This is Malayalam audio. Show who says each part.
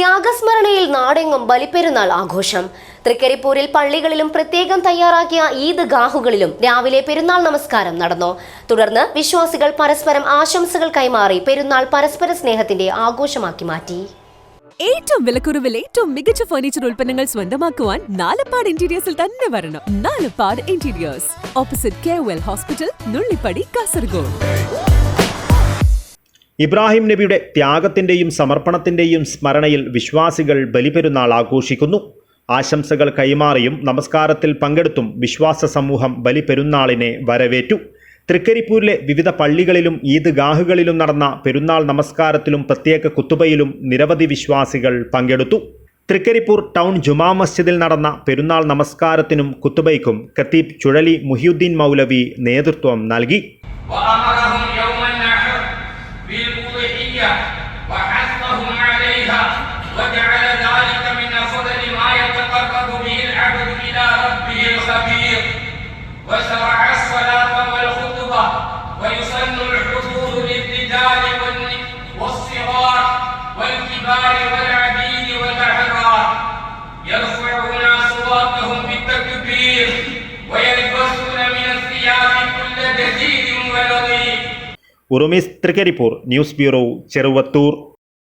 Speaker 1: ത്യാഗസ്മരണയിൽ നാടെങ്ങും ബലിപ്പെരുന്നാൾ ആഘോഷം. തൃക്കരിപ്പൂരിൽ പള്ളികളിലും പ്രത്യേകം തയ്യാറാക്കിയ ഈദ്ഗാഹുകളിലും രാവിലെ പെരുന്നാൾ നമസ്കാരം നടന്നു. തുടർന്ന് വിശ്വാസികൾ പരസ്പരം ആശംസകൾ കൈമാറി പെരുന്നാൾ പരസ്പര സ്നേഹത്തിന്റെ ആഘോഷമാക്കി മാറ്റി.
Speaker 2: ഏറ്റവും വിലക്കുറവിൽ ഏറ്റവും മികച്ച ഫർണിച്ചർ ഉൽപ്പന്നങ്ങൾ സ്വന്തമാക്കുവാൻ നാലപ്പാട് ഇന്റീരിയേഴ്സിൽ തന്നെ വരണം. Nalappad interiors, opposite KOL hospital, Nullippady, Kasaragod.
Speaker 3: Ibrahim നബിയുടെ ത്യാഗത്തിന്റെയും സമർപ്പണത്തിന്റെയും സ്മരണയിൽ വിശ്വാസികൾ ബലിപെരുന്നാൾ ആഘോഷിക്കുന്നു. ആശംസകൾ കൈമാറിയും നമസ്കാരത്തിൽ പങ്കെടുത്തും വിശ്വാസ സമൂഹം ബലിപെരുന്നാളിനെ വരവേറ്റു. തൃക്കരിപ്പൂരിലെ വിവിധ പള്ളികളിലും ഈദ്ഗാഹുകളിലും നടന്ന പെരുന്നാൾ നമസ്കാരത്തിലും പ്രത്യേക കുത്തുബയിലും നിരവധി വിശ്വാസികൾ പങ്കെടുത്തു. തൃക്കരിപ്പൂർ ടൗൺ ജുമാ മസ്ജിദിൽ നടന്ന പെരുന്നാൾ നമസ്കാരത്തിനും കുത്തുബയ്ക്കും ഖത്തീബ് ചുഴലി മുഹിയുദ്ദീൻ മൗലവി നേതൃത്വം നൽകി.
Speaker 4: ويسن الحضور للرجال والصغار والكبار والعبيد والأحرار يرفعون أصواتهم بالتكبير ويلبسون من الثياب كل جديد ولطيف.
Speaker 3: ഉറുമീസ് തൃക്കരിപ്പൂർ ന്യൂസ് ബ്യൂറോ ചെറുവത്തൂർ.